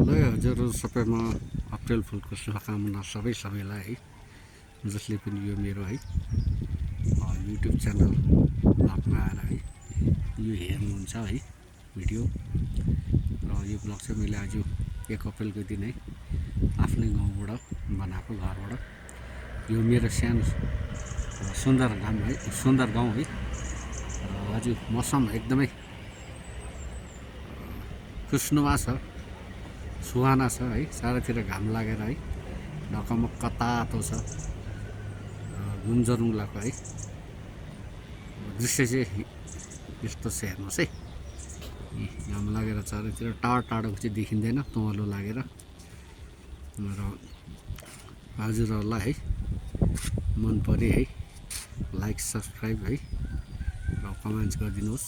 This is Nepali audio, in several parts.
ल हजुर सबैमा अप्रेल फुलको शुभकामना सबैलाई है, जसले पनि यो मेरो है युट्युब च्यानल ब्लगमा आएर है यो हेर्नुहुन्छ है भिडियो। र यो ब्लग चाहिँ मैले आज 1 अप्रेलको दिन है आफ्नै गाउँबाट बनाएको, घरबाट। यो मेरो सानो सुन्दर गाउँ है। आज मौसम एकदमै खुसनुमा छ, सुहाना छ है। चारैतिर घाम लागेर है ढकमक्क तातो छ। गुन्जरुङलाको है दृश्य चाहिँ यस्तो छ, हेर्नुहोस् है। घाम लागेर चारैतिर टाढो चाहिँ देखिँदैन, तुवालो लागेर। र हजुरहरूलाई है मन परे है लाइक सब्सक्राइब है र कमेन्ट्स गरिदिनुहोस्।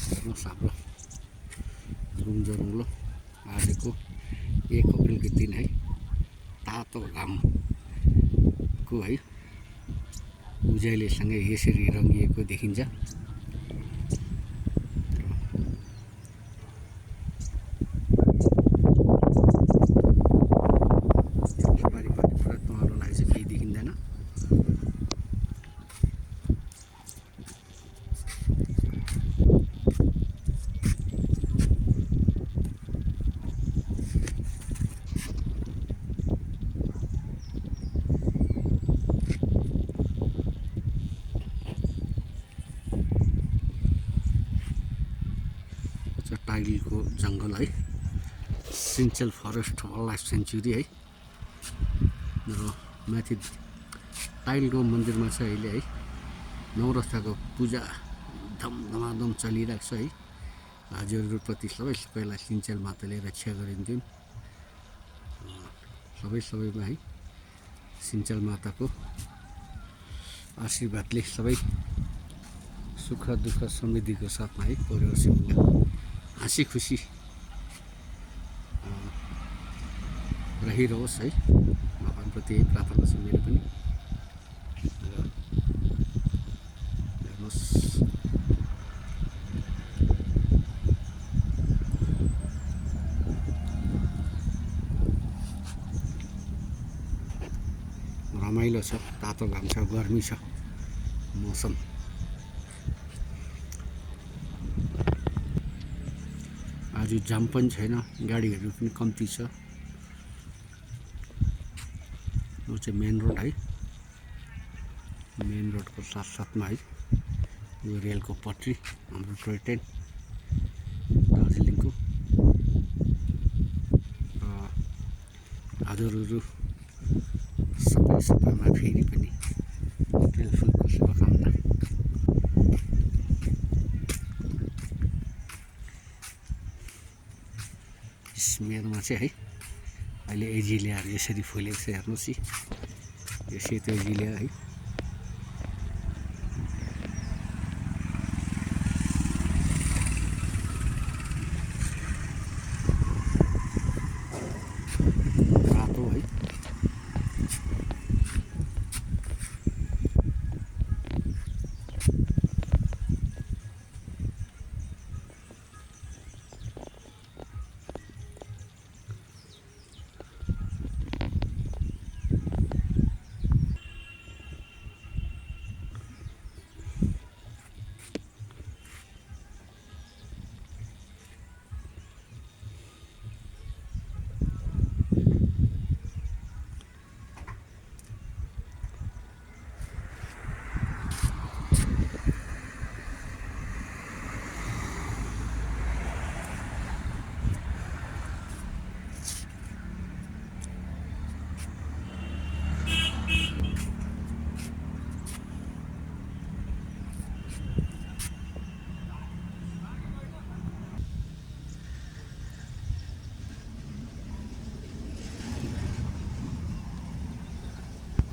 हेर्नुहोस् हाम्रो गुन्जरुङलो आजको 1 अप्रेलको दिन है तातो घामको है उज्यालोसँगै यसरी रङ्गिएको देखिन्छ। पारिपारि पुरा तुवालो लागि चाहिँ केही देखिँदैन। टाइगरको जङ्गल है, Senchal forest wild life sanctuary है। र माथि टाइगरको मन्दिरमा चाहिँ अहिले है नवरथाको पूजा धमधमाधम चलिरहेको छ है। हजुरहरूप्रति सबैलाई सिन्चेल माताले रक्षा गरिदिन्। सबैमा है सिन्चेल माताको आशीर्वादले सबै सुख दुःख समृद्धिको साथमा है परिवारसँग हाँसी खुसी रहिरहोस् है। भगवान्प्रति यही प्रार्थना छ मेरो पनि। हेर्नुहोस् रमाइलो छ, तातो घाम छ, गर्मी छ मौसम। आज जाम पनि छैन, गाडीहरू पनि कम्ती छ। यो चाहिँ मेन रोड है। मेन रोडको साथसाथमा है यो रेलको पटरी, हाम्रो टोय ट्रेन दार्जिलिङको। हजुरहरू सबैमा फेरि पनि अप्रेल फुलको शुभकामना। मेरोमा चाहिँ है अहिले एजिलियाहरू यसरी फुलेको छ, हेर्नुहोस् है। यो सेतो एजिलिया है।